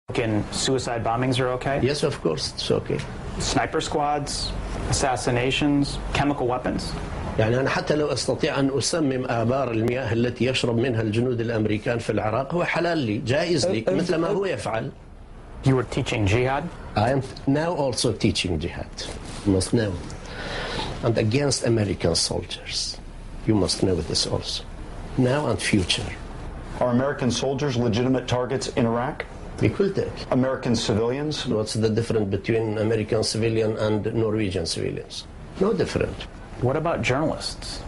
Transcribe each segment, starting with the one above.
Suicide bombings are okay? Yes, of course, it's okay. Sniper squads, assassinations, chemical weapons? يعني أنا حتى لو أستطيع أن أسمم آبار المياه التي يشرب منها الجنود الأمريكان في العراق هو حلال لي، جائز لي، مثل ما هو يفعل. You were teaching jihad? I am now also teaching jihad. You must know. And against American soldiers. You must know this also. Now and future. Are American soldiers legitimate targets in Iraq? بكل تأكيد. American civilians? What's the difference between American civilian and Norwegian civilians? No different. What about journalists?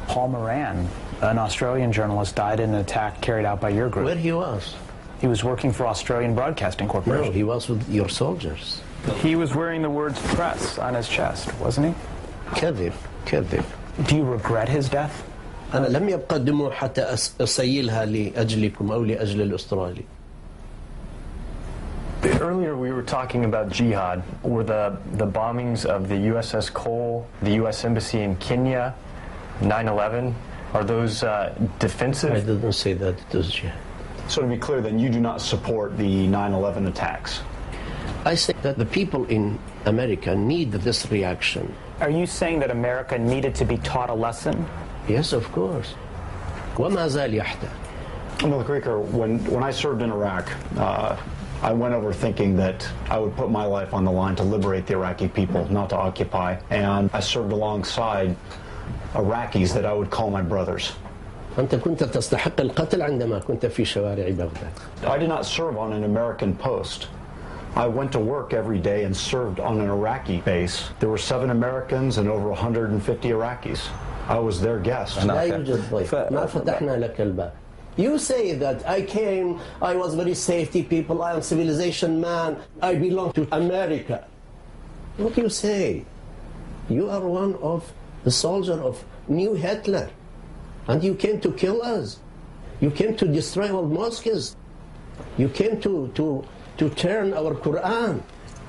Paul Moran, an Australian journalist, died in an attack carried out by your group. Where he was? He was working for Australian Broadcasting Corporation. No, he was with your soldiers. He was wearing the words press on his chest, wasn't he? كذب كذب. Do you regret his death? أنا لم يبقى دموع حتى أسيلها لأجلكم أو لأجل الأسترالي. Earlier we were talking about jihad. Were the bombings of the USS Cole, the U.S. Embassy in Kenya, 9/11, are those defensive? I didn't say that it was jihad. So to be clear, then you do not support the 9/11 attacks? I say that the people in America need this reaction. Are you saying that America needed to be taught a lesson? Yes, of course. وما زال يحتاج. MKrekar, when I served in Iraq, I went over thinking that I would put my life on the line to liberate the Iraqi people, not to occupy. And I served alongside Iraqis that I would call my brothers. أنت كنت تستحق القتل عندما كنت في شوارع بغداد. I did not serve on an American post. I went to work every day and served on an Iraqi base. There were 7 Americans and over 150 Iraqis. I was their guest. لا يوجد ضيف. ما فتحنا لك الباب. You say that I came, I was very safety people, I am civilization man, I belong to America. What do you say? You are one of the soldier of new Hitler. And you came to kill us. You came to destroy our mosques. You came to turn our Quran.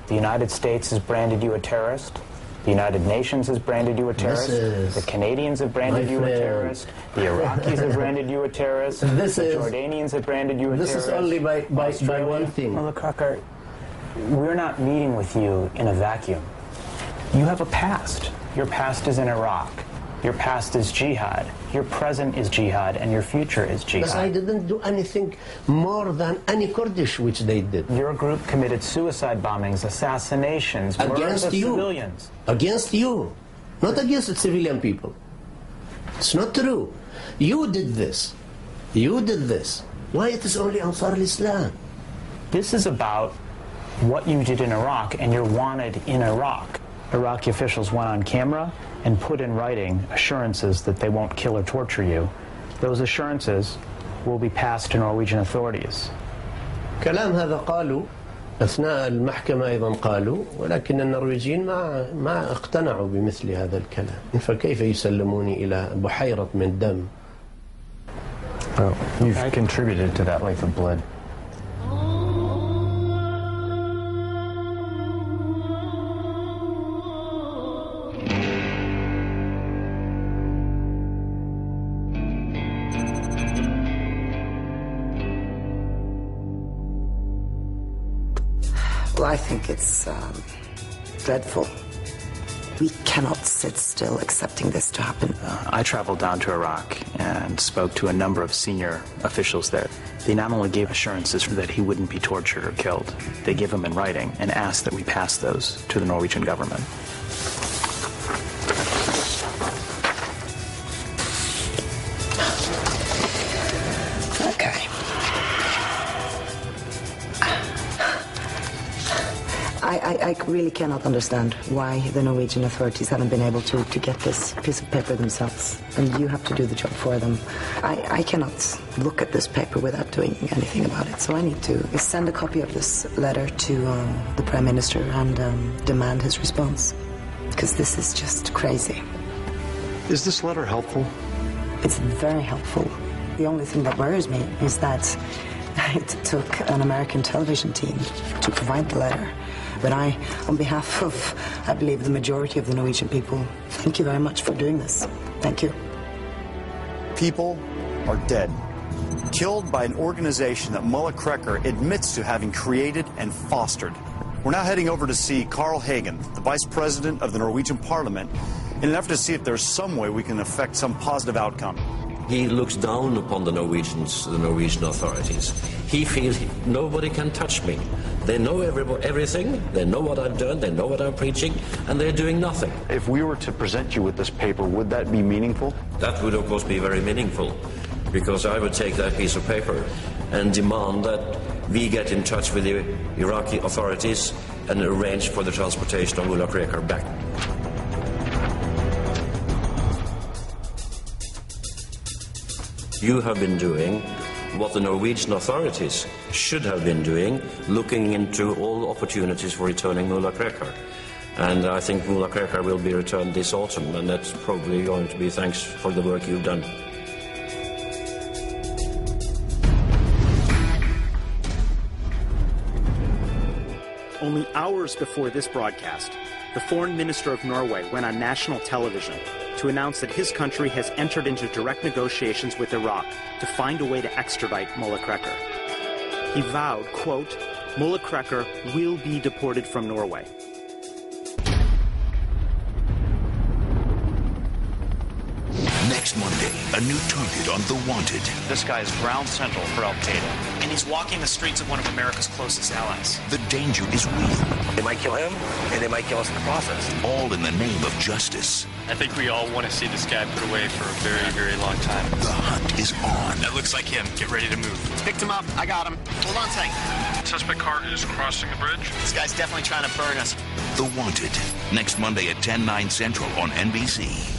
The United States has branded you a terrorist. The United Nations has branded you a terrorist. The Canadians have branded you a terrorist. The Iraqis have branded you a terrorist. The Jordanians have branded you a terrorist. This is only by one thing. MKrekar, we're not meeting with you in a vacuum. You have a past. Your past is in Iraq. Your past is jihad. Your present is jihad, and your future is jihad. But I didn't do anything more than any Kurdish which they did. Your group committed suicide bombings, assassinations, murders of civilians. Against you. Not against the civilian people. It's not true. You did this. You did this. Why it is only Ansar al-Islam? This is about what you did in Iraq, and you're wanted in Iraq. Iraqi officials went on camera and put in writing assurances that they won't kill or torture you. Those assurances will be passed to Norwegian authorities. كلام هذا قالوا أثناء المحكمة أيضا قالوا ولكن النرويجيين ما اقتنعوا بمثل هذا الكلام فكيف يسلموني إلى بحيرة من دم. Well, you've contributed to that life of blood. Well, I think it's dreadful. We cannot sit still accepting this to happen. I traveled down to Iraq and spoke to a number of senior officials there. They not only gave assurances that he wouldn't be tortured or killed, they gave them in writing and asked that we pass those to the Norwegian government. Okay. I really cannot understand why the Norwegian authorities haven't been able to get this piece of paper themselves. And you have to do the job for them. I cannot look at this paper without doing anything about it. So I need to send a copy of this letter to the Prime Minister and demand his response. Because this is just crazy. Is this letter helpful? It's very helpful. The only thing that worries me is that it took an American television team to provide the letter. But I, on behalf of, I believe, the majority of the Norwegian people, thank you very much for doing this. Thank you. People are dead. killed by an organization that MKrekar admits to having created and fostered. We're now heading over to see Carl Hagen, the Vice President of the Norwegian Parliament, in an effort to see if there's some way we can affect some positive outcome. He looks down upon the Norwegian authorities. He feels nobody can touch me. They know everything, they know what I've done, they know what I'm preaching, and they're doing nothing. If we were to present you with this paper, would that be meaningful? That would, of course, be very meaningful, because I would take that piece of paper and demand that we get in touch with the Iraqi authorities and arrange for the transportation of MKrekar back. You have been doing what the Norwegian authorities should have been doing, looking into all opportunities for returning MKrekar. And I think MKrekar will be returned this autumn, and that's probably going to be thanks for the work you've done. Only hours before this broadcast, the Foreign Minister of Norway went on national television to announce that his country has entered into direct negotiations with Iraq to find a way to extradite MKrekar. He vowed, quote, MKrekar will be deported from Norway. Next Monday, a new target on The Wanted. This guy is ground central for Al-Qaeda, and he's walking the streets of one of America's closest allies. The danger is real. They might kill him, and they might kill us in the process. All in the name of justice. I think we all want to see this guy put away for a very, very long time. The hunt is on. That looks like him. Get ready to move. Picked him up. I got him. Hold on a second. Suspect car is crossing the bridge. This guy's definitely trying to burn us. The Wanted. Next Monday at 10/9 Central on NBC.